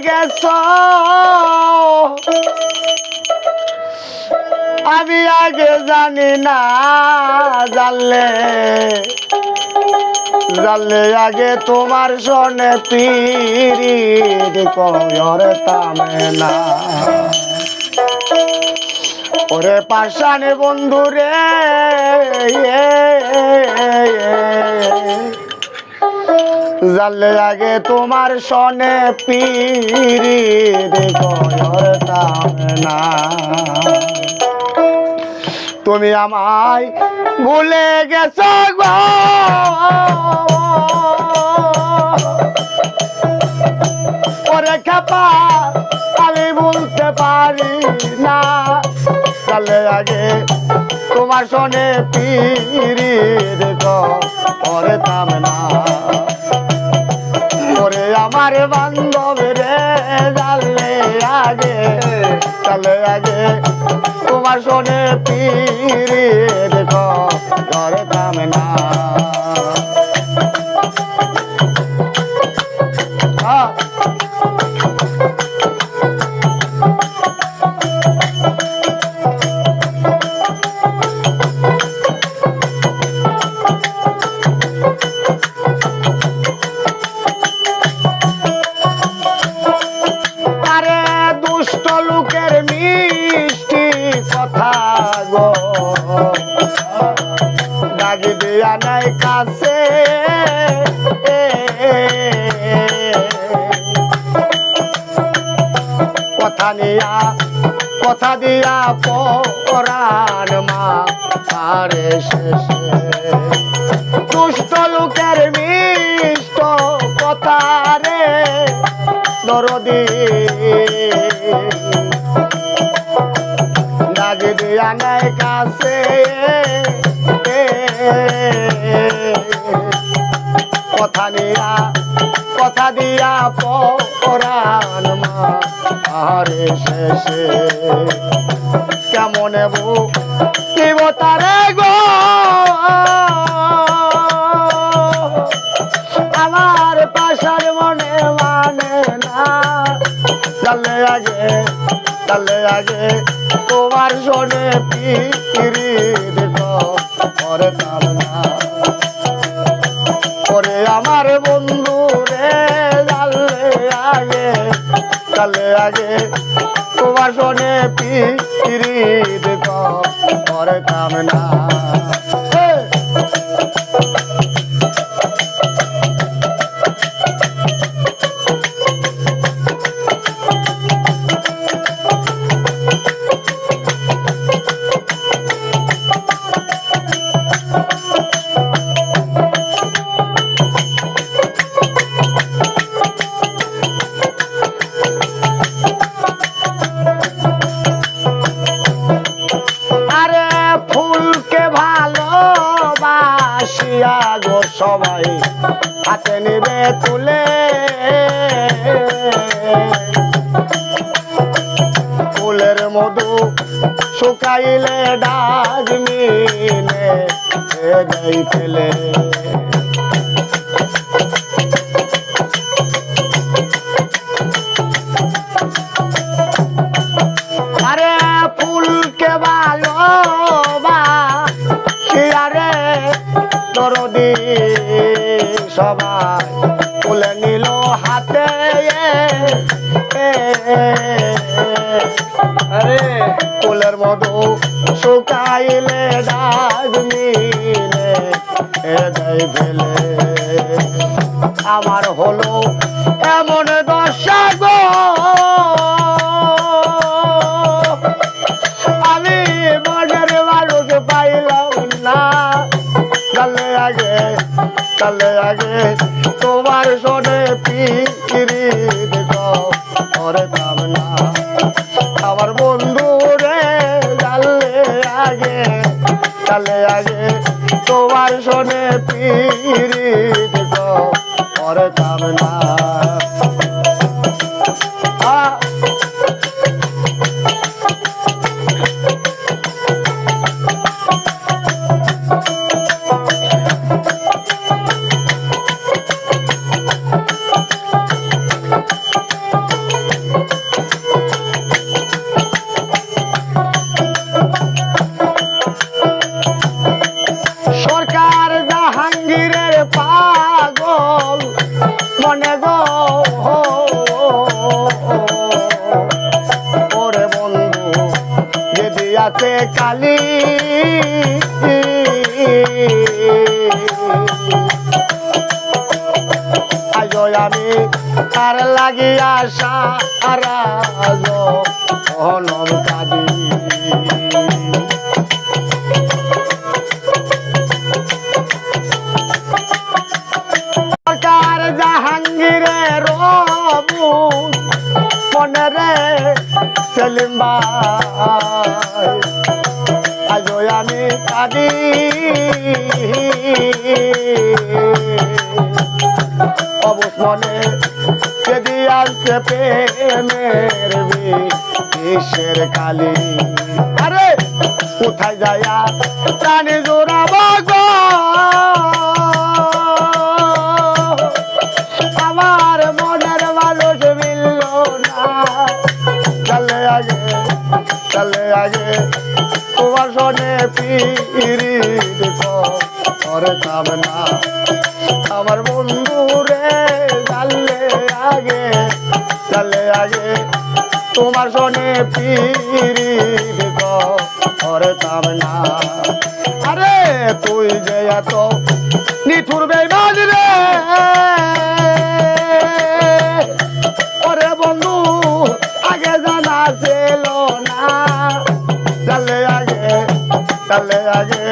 গেছ আমি আগে জানি না, জানলে জানলে আগে তোমার সনে পীড়িত করতাম না। ওরে পাশানে বন্ধু রে, জানলে আগে তোমার সনে পীড়িত করতাম না। তুমি আমায় ভুলে গেছো গো, ওরে খাপা আমি ভুলতে পারি না। চলে আগে তোমার সনে পীড়িত করতাম না। ওরে আমার বান্ধব রে, জানলে আগে চলে আগে তোমার সনে পীড়িত করতাম না। লোকের মিষ্টি কথা গো, ডাকি দিয়া নাই কাছে, কথা দিয়া পরাণ মা আরে শেষে। দুষ্ট লোকের মিষ্ট কথা রে দরদি, ডাকি দিয়া নাই কাছে, কথা দিয়া পরাণ মা আরে শেষে। কেমন বুঝিব তারে গো, আমার পাশার মনে মানে না। চলে আগে তোমার সনে পীড়িত করতাম না। ওরে আমার বন্ধু রে, চলে আগে তোমার সনে পীড়িত করতাম না। গো সবাই হাতে নিবে তুলে, ফুলের মধু শুকাইলে ডাজমিনে দেই ফেলে। আরে ফুলকে ভালোবাসিয়া রে দরদি সবাই তুলে নিল হাতে, আরে ফুলের মধু শুকাইলে ডাজমিনে দেই ফেলে। আমার হলো এমন দশা গো, আমি মনের মানুষ পাইলাম না। চলে আগে তোমার সনে পীড়িত করতাম না। আমার বন্ধু রে, চলে আগে তোমার সনে পীড়িত করতাম না। আছে কালি আজ আমি তার লাগিয়া সারা জনম কাঁদি সরকার জাহাঙ্গীরের রবু মনে রে সেলিম ভাই আজ আমি কাঁদি অবুজ মনে যদি আসছে প্রেমের বিষের কালি আরে কোথায় যায়া প্রাণী জোড়াবো গো আমার মনের মানুষ মিলল না চলে আগে তোমার শোনে পিরিত করতাম না আমার বন্ধু রে চলে আগে তোমার শোনে পিরিত করতাম না আরে তুই যে এত নিঠুর বেঈমান রে ওরে বন্ধু আগে জানা ছিল না চলে আগে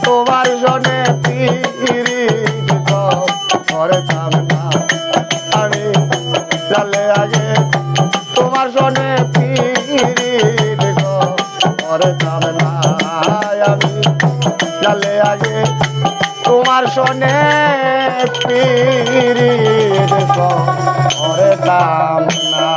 তোমার শোনে পিরিত করতাম না আমি চলে আগে তোমার শোনে পিরিত করতাম না আমি চলে আগে তোমার শোনে পিরিত করতাম না